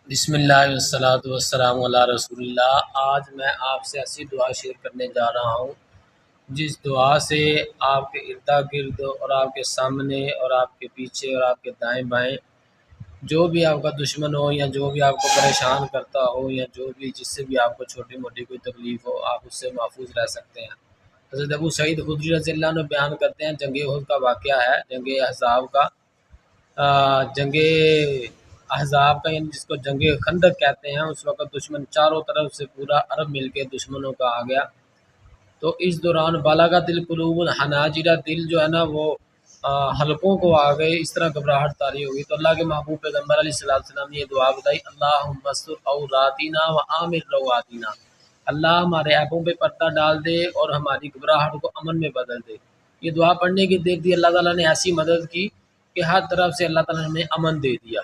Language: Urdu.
بسم اللہ والصلاۃ والسلام علی رسول اللہ۔ آج میں آپ سے ایسی دعا شیئر کرنے جا رہا ہوں جس دعا سے آپ کے ارد گرد اور آپ کے سامنے اور آپ کے پیچھے اور آپ کے دائیں بائیں جو بھی آپ کا دشمن ہو یا جو بھی آپ کو پریشان کرتا ہو یا جو بھی جس سے بھی آپ کو چھوٹی موٹی کوئی تکلیف ہو آپ اس سے محفوظ رہ سکتے ہیں۔ حضرت ابو سعید خدری رضی اللہ عنہ بیان کرتے ہیں، جنگ احد کا واقعہ ہے، جنگ احزاب کا، جنگ احزاب کا، یعنی جس کو جنگ خندق کہتے ہیں۔ اس وقت دشمن چاروں طرف سے پورا عرب مل کے دشمنوں کا آ گیا، تو اس دوران بالغت القلوب الحناجر، دل جو ہے نا وہ حلقوں کو آ گئے، اس طرح گھبراہٹ طاری ہوگی۔ تو اللہ کے محبوب پیغمبر علیہ السلام نے یہ دعا بتائی، اللہم استر عوراتنا و آمن رواتنا، اللہ ہمارے عیبوں پہ پردہ ڈال دے اور ہماری گھبراہٹ کو امن میں بدل دے۔ یہ دعا پڑھنے کی دیر دی اللہ تعالیٰ نے ایسی مدد کی کہ ہر طرف سے اللہ تعالیٰ نے ہمیں امن دے دیا۔